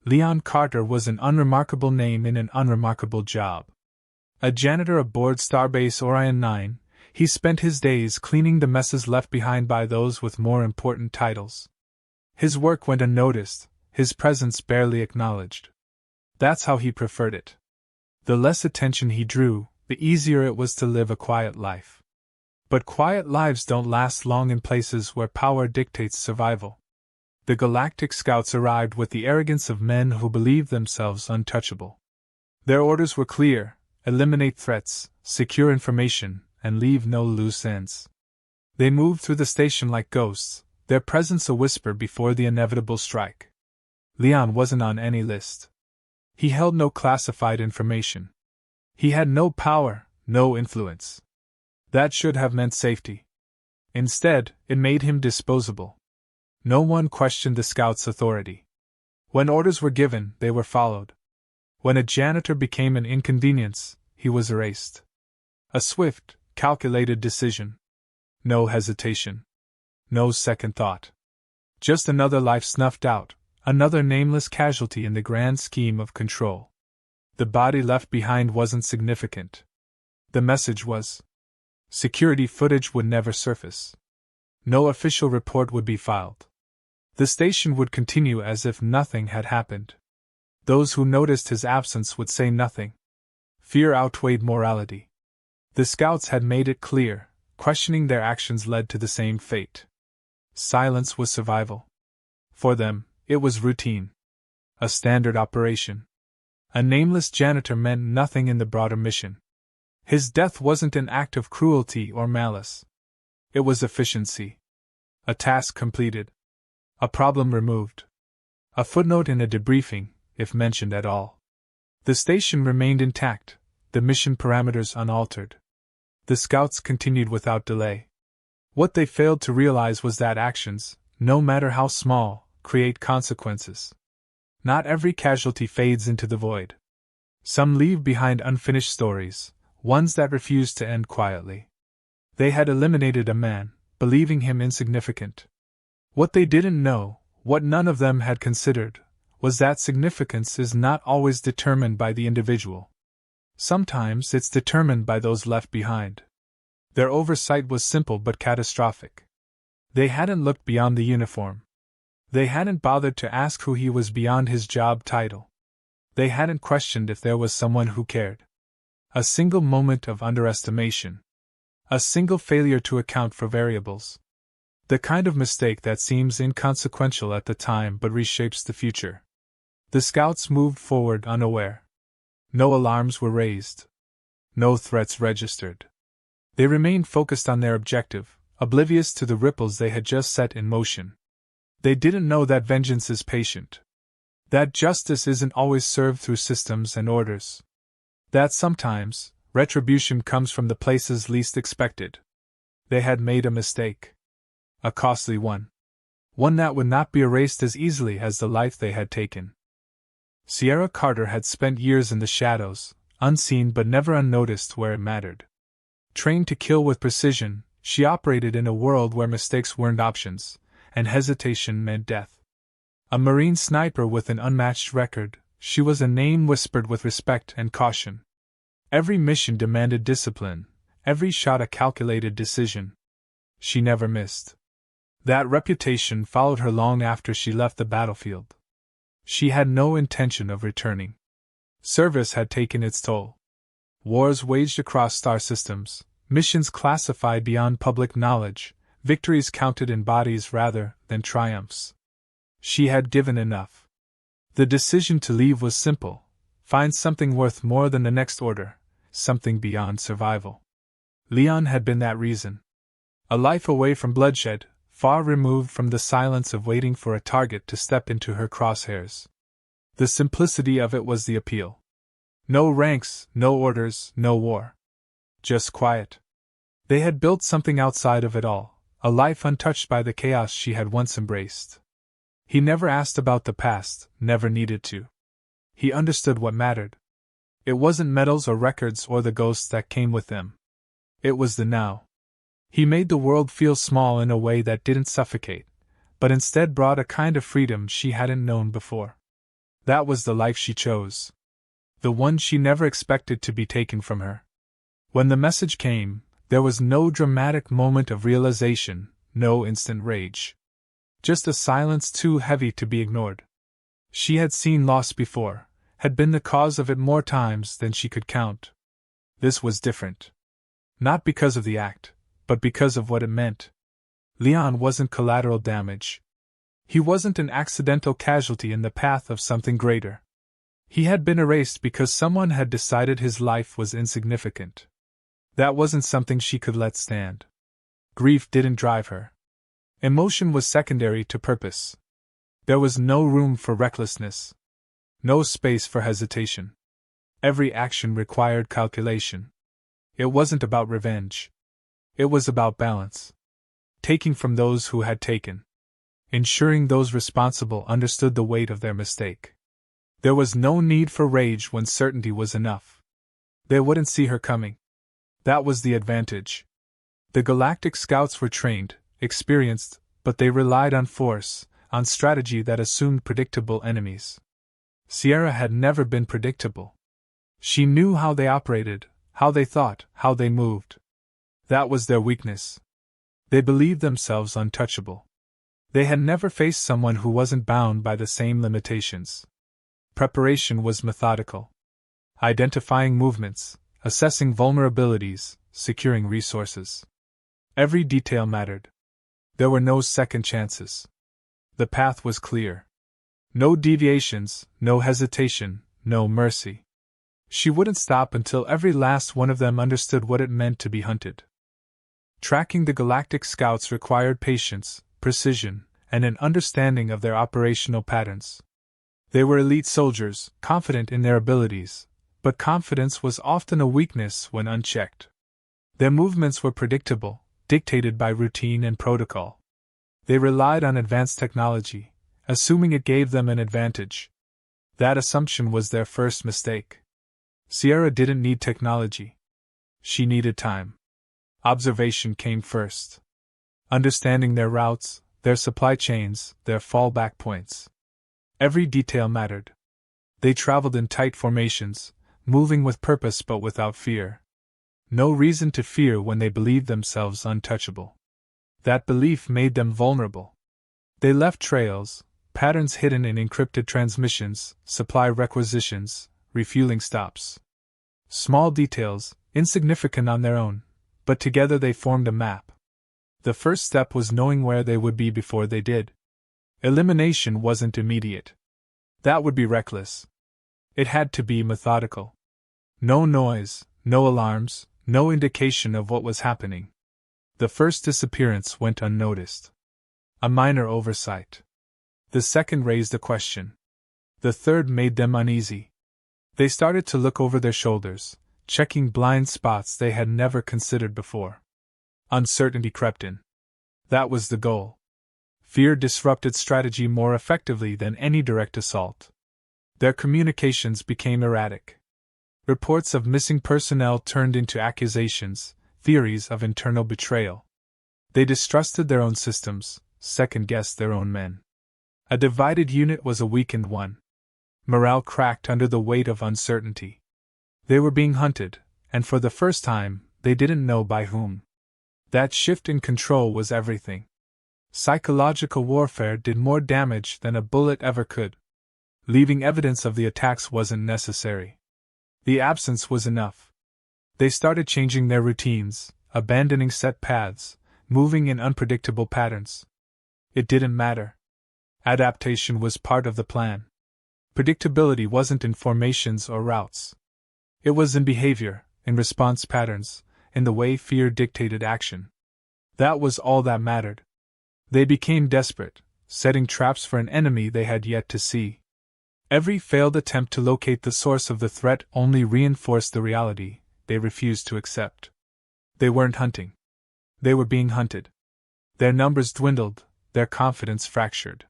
Leon Carter was an unremarkable name in an unremarkable job. A janitor aboard Starbase Orion 9, he spent his days cleaning the messes left behind by those with more important titles. His work went unnoticed, his presence barely acknowledged. That's how he preferred it. The less attention he drew, the easier it was to live a quiet life. But quiet lives don't last long in places where power dictates survival. The Galactic Scouts arrived with the arrogance of men who believed themselves untouchable. Their orders were clear: eliminate threats, secure information, and leave no loose ends. They moved through the station like ghosts, their presence a whisper before the inevitable strike. Leon wasn't on any list. He held no classified information. He had no power, no influence. That should have meant safety. Instead, it made him disposable. No one questioned the Scouts' authority. When orders were given, they were followed. When a janitor became an inconvenience, he was erased. A swift, calculated decision. No hesitation. No second thought. Just another life snuffed out, another nameless casualty in the grand scheme of control. The body left behind wasn't significant. The message was: security footage would never surface. No official report would be filed. The station would continue as if nothing had happened. Those who noticed his absence would say nothing. Fear outweighed morality. The Scouts had made it clear: questioning their actions led to the same fate. Silence was survival. For them, it was routine. A standard operation. A nameless janitor meant nothing in the broader mission. His death wasn't an act of cruelty or malice. It was efficiency. A task completed. A problem removed. A footnote in a debriefing, if mentioned at all. The station remained intact, the mission parameters unaltered. The Scouts continued without delay. What they failed to realize was that actions, no matter how small, create consequences. Not every casualty fades into the void. Some leave behind unfinished stories, ones that refuse to end quietly. They had eliminated a man, believing him insignificant. What they didn't know, what none of them had considered, was that significance is not always determined by the individual. Sometimes it's determined by those left behind. Their oversight was simple but catastrophic. They hadn't looked beyond the uniform. They hadn't bothered to ask who he was beyond his job title. They hadn't questioned if there was someone who cared. A single moment of underestimation. A single failure to account for variables. The kind of mistake that seems inconsequential at the time but reshapes the future. The Scouts moved forward unaware. No alarms were raised. No threats registered. They remained focused on their objective, oblivious to the ripples they had just set in motion. They didn't know that vengeance is patient. That justice isn't always served through systems and orders. That sometimes, retribution comes from the places least expected. They had made a mistake. A costly one. One that would not be erased as easily as the life they had taken. Sierra Carter had spent years in the shadows, unseen but never unnoticed where it mattered. Trained to kill with precision, she operated in a world where mistakes weren't options, and hesitation meant death. A Marine sniper with an unmatched record, she was a name whispered with respect and caution. Every mission demanded discipline, every shot a calculated decision. She never missed. That reputation followed her long after she left the battlefield. She had no intention of returning. Service had taken its toll. Wars waged across star systems, missions classified beyond public knowledge, victories counted in bodies rather than triumphs. She had given enough. The decision to leave was simple: find something worth more than the next order, something beyond survival. Leon had been that reason. A life away from bloodshed, far removed from the silence of waiting for a target to step into her crosshairs. The simplicity of it was the appeal. No ranks, no orders, no war. Just quiet. They had built something outside of it all, a life untouched by the chaos she had once embraced. He never asked about the past, never needed to. He understood what mattered. It wasn't medals or records or the ghosts that came with them. It was the now. He made the world feel small in a way that didn't suffocate, but instead brought a kind of freedom she hadn't known before. That was the life she chose. The one she never expected to be taken from her. When the message came, there was no dramatic moment of realization, no instant rage. Just a silence too heavy to be ignored. She had seen loss before, had been the cause of it more times than she could count. This was different. Not because of the act, but because of what it meant. Leon wasn't collateral damage. He wasn't an accidental casualty in the path of something greater. He had been erased because someone had decided his life was insignificant. That wasn't something she could let stand. Grief didn't drive her. Emotion was secondary to purpose. There was no room for recklessness. No space for hesitation. Every action required calculation. It wasn't about revenge. It was about balance. Taking from those who had taken. Ensuring those responsible understood the weight of their mistake. There was no need for rage when certainty was enough. They wouldn't see her coming. That was the advantage. The Galactic scouts were trained, experienced, but they relied on force, on strategy that assumed predictable enemies. Sierra had never been predictable. She knew how they operated, how they thought, how they moved. That was their weakness. They believed themselves untouchable. They had never faced someone who wasn't bound by the same limitations. Preparation was methodical. Identifying movements, assessing vulnerabilities, securing resources. Every detail mattered. There were no second chances. The path was clear. No deviations, no hesitation, no mercy. She wouldn't stop until every last one of them understood what it meant to be hunted. Tracking the Galactic scouts required patience, precision, and an understanding of their operational patterns. They were elite soldiers, confident in their abilities, but confidence was often a weakness when unchecked. Their movements were predictable, dictated by routine and protocol. They relied on advanced technology, assuming it gave them an advantage. That assumption was their first mistake. Sierra didn't need technology. She needed time. Observation came first. Understanding their routes, their supply chains, their fallback points. Every detail mattered. They traveled in tight formations, moving with purpose but without fear. No reason to fear when they believed themselves untouchable. That belief made them vulnerable. They left trails, patterns hidden in encrypted transmissions, supply requisitions, refueling stops. Small details, insignificant on their own, but together they formed a map. The first step was knowing where they would be before they did. Elimination wasn't immediate. That would be reckless. It had to be methodical. No noise, no alarms, no indication of what was happening. The first disappearance went unnoticed. A minor oversight. The second raised a question. The third made them uneasy. They started to look over their shoulders, checking blind spots they had never considered before. Uncertainty crept in. That was the goal. Fear disrupted strategy more effectively than any direct assault. Their communications became erratic. Reports of missing personnel turned into accusations, theories of internal betrayal. They distrusted their own systems, second-guessed their own men. A divided unit was a weakened one. Morale cracked under the weight of uncertainty. They were being hunted, and for the first time, they didn't know by whom. That shift in control was everything. Psychological warfare did more damage than a bullet ever could. Leaving evidence of the attacks wasn't necessary. The absence was enough. They started changing their routines, abandoning set paths, moving in unpredictable patterns. It didn't matter. Adaptation was part of the plan. Predictability wasn't in formations or routes. It was in behavior, in response patterns, in the way fear dictated action. That was all that mattered. They became desperate, setting traps for an enemy they had yet to see. Every failed attempt to locate the source of the threat only reinforced the reality they refused to accept. They weren't hunting. They were being hunted. Their numbers dwindled, their confidence fractured.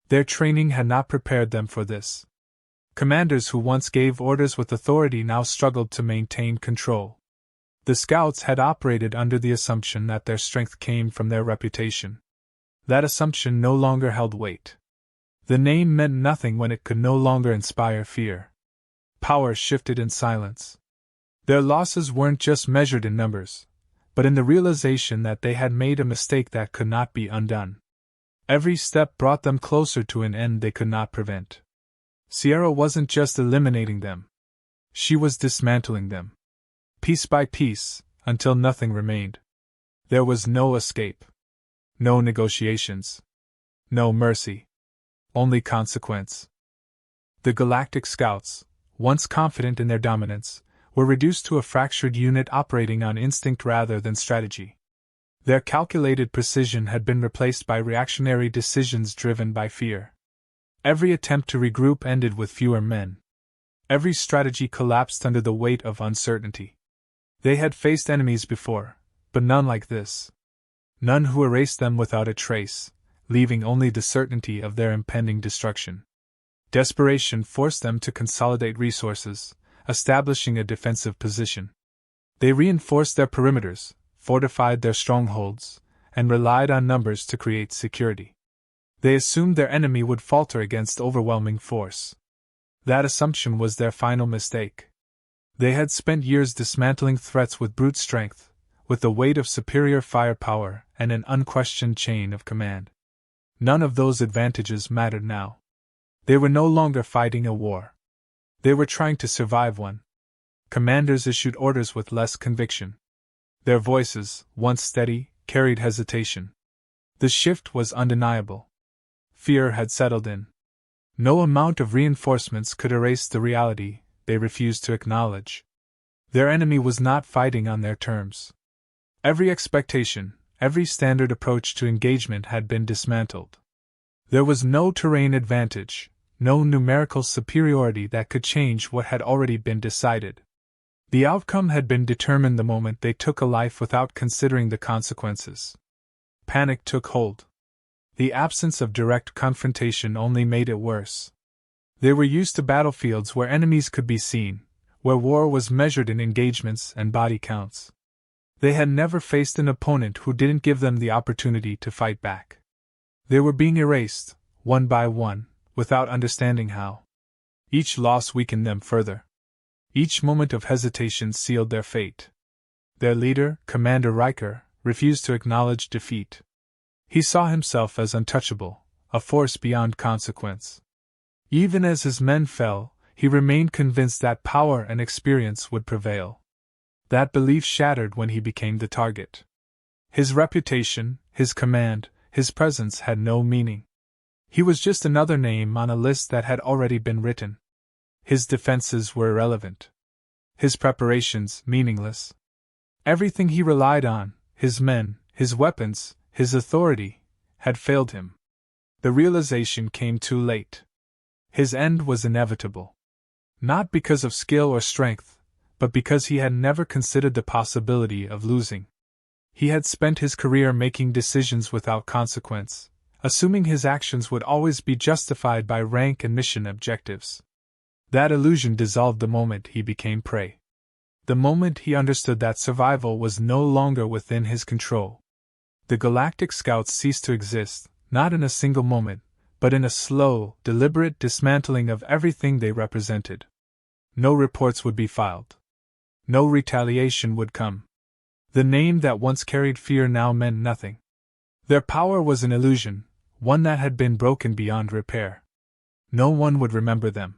Their training had not prepared them for this. Commanders who once gave orders with authority now struggled to maintain control. The scouts had operated under the assumption that their strength came from their reputation. That assumption no longer held weight. The name meant nothing when it could no longer inspire fear. Power shifted in silence. Their losses weren't just measured in numbers, but in the realization that they had made a mistake that could not be undone. Every step brought them closer to an end they could not prevent. Sierra wasn't just eliminating them. She was dismantling them. Piece by piece, until nothing remained. There was no escape. No negotiations. No mercy. Only consequence. The Galactic Scouts, once confident in their dominance, were reduced to a fractured unit operating on instinct rather than strategy. Their calculated precision had been replaced by reactionary decisions driven by fear. Every attempt to regroup ended with fewer men. Every strategy collapsed under the weight of uncertainty. They had faced enemies before, but none like this. None who erased them without a trace, leaving only the certainty of their impending destruction. Desperation forced them to consolidate resources, establishing a defensive position. They reinforced their perimeters, fortified their strongholds, and relied on numbers to create security. They assumed their enemy would falter against overwhelming force. That assumption was their final mistake. They had spent years dismantling threats with brute strength, with the weight of superior firepower and an unquestioned chain of command. None of those advantages mattered now. They were no longer fighting a war. They were trying to survive one. Commanders issued orders with less conviction. Their voices, once steady, carried hesitation. The shift was undeniable. Fear had settled in. No amount of reinforcements could erase the reality they refused to acknowledge. Their enemy was not fighting on their terms. Every expectation, every standard approach to engagement had been dismantled. There was no terrain advantage, no numerical superiority that could change what had already been decided. The outcome had been determined the moment they took a life without considering the consequences. Panic took hold. The absence of direct confrontation only made it worse. They were used to battlefields where enemies could be seen, where war was measured in engagements and body counts. They had never faced an opponent who didn't give them the opportunity to fight back. They were being erased, one by one, without understanding how. Each loss weakened them further. Each moment of hesitation sealed their fate. Their leader, Commander Riker, refused to acknowledge defeat. He saw himself as untouchable, a force beyond consequence. Even as his men fell, he remained convinced that power and experience would prevail. That belief shattered when he became the target. His reputation, his command, his presence had no meaning. He was just another name on a list that had already been written. His defenses were irrelevant. His preparations meaningless. Everything he relied on, his men, his weapons, his authority, had failed him. The realization came too late. His end was inevitable. Not because of skill or strength, but because he had never considered the possibility of losing. He had spent his career making decisions without consequence, assuming his actions would always be justified by rank and mission objectives. That illusion dissolved the moment he became prey. The moment he understood that survival was no longer within his control. The Galactic Scouts ceased to exist, not in a single moment, but in a slow, deliberate dismantling of everything they represented. No reports would be filed. No retaliation would come. The name that once carried fear now meant nothing. Their power was an illusion, one that had been broken beyond repair. No one would remember them.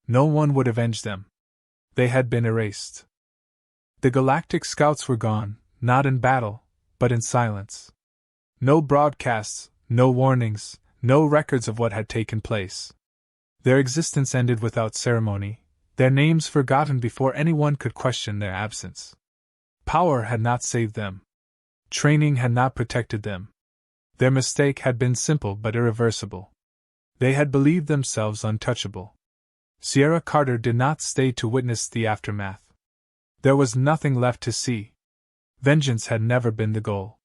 No one would avenge them. They had been erased. The Galactic Scouts were gone, not in battle, but in silence. No broadcasts, no warnings, no records of what had taken place. Their existence ended without ceremony, their names forgotten before anyone could question their absence. Power had not saved them. Training had not protected them. Their mistake had been simple but irreversible. They had believed themselves untouchable. Sierra Carter did not stay to witness the aftermath. There was nothing left to see. Vengeance had never been the goal.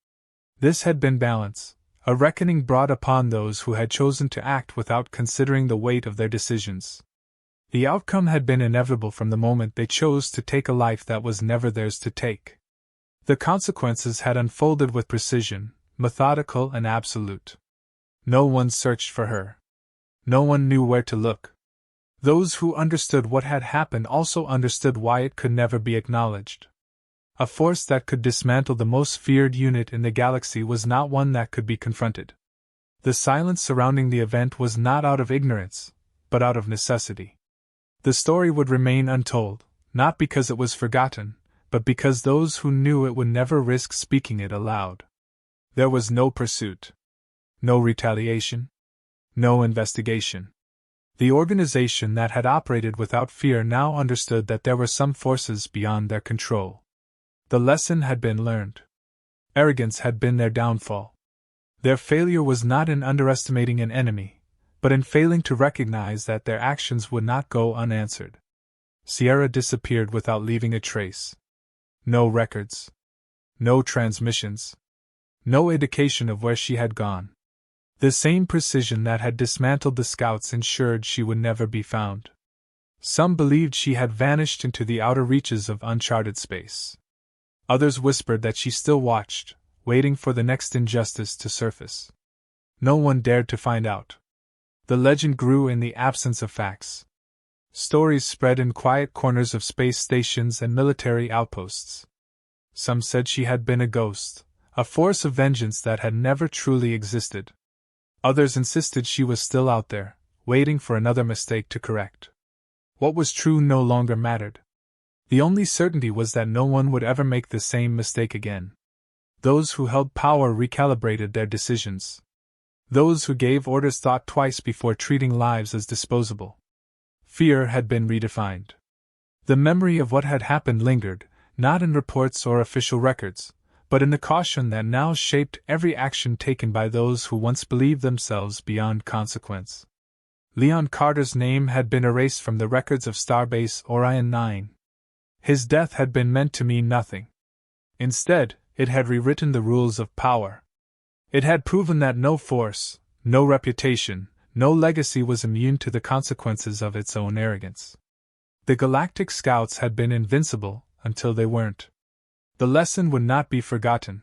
This had been balance, a reckoning brought upon those who had chosen to act without considering the weight of their decisions. The outcome had been inevitable from the moment they chose to take a life that was never theirs to take. The consequences had unfolded with precision, methodical and absolute. No one searched for her. No one knew where to look. Those who understood what had happened also understood why it could never be acknowledged. A force that could dismantle the most feared unit in the galaxy was not one that could be confronted. The silence surrounding the event was not out of ignorance, but out of necessity. The story would remain untold, not because it was forgotten, but because those who knew it would never risk speaking it aloud. There was no pursuit. No retaliation. No investigation. The organization that had operated without fear now understood that there were some forces beyond their control. The lesson had been learned. Arrogance had been their downfall. Their failure was not in underestimating an enemy, but in failing to recognize that their actions would not go unanswered. Sierra disappeared without leaving a trace. No records. No transmissions. No indication of where she had gone. The same precision that had dismantled the scouts ensured she would never be found. Some believed she had vanished into the outer reaches of uncharted space. Others whispered that she still watched, waiting for the next injustice to surface. No one dared to find out. The legend grew in the absence of facts. Stories spread in quiet corners of space stations and military outposts. Some said she had been a ghost, a force of vengeance that had never truly existed. Others insisted she was still out there, waiting for another mistake to correct. What was true no longer mattered. The only certainty was that no one would ever make the same mistake again. Those who held power recalibrated their decisions. Those who gave orders thought twice before treating lives as disposable. Fear had been redefined. The memory of what had happened lingered, not in reports or official records, but in the caution that now shaped every action taken by those who once believed themselves beyond consequence. Leon Carter's name had been erased from the records of Starbase Orion 9. His death had been meant to mean nothing. Instead, it had rewritten the rules of power. It had proven that no force, no reputation, no legacy was immune to the consequences of its own arrogance. The Galactic Scouts had been invincible until they weren't. The lesson would not be forgotten,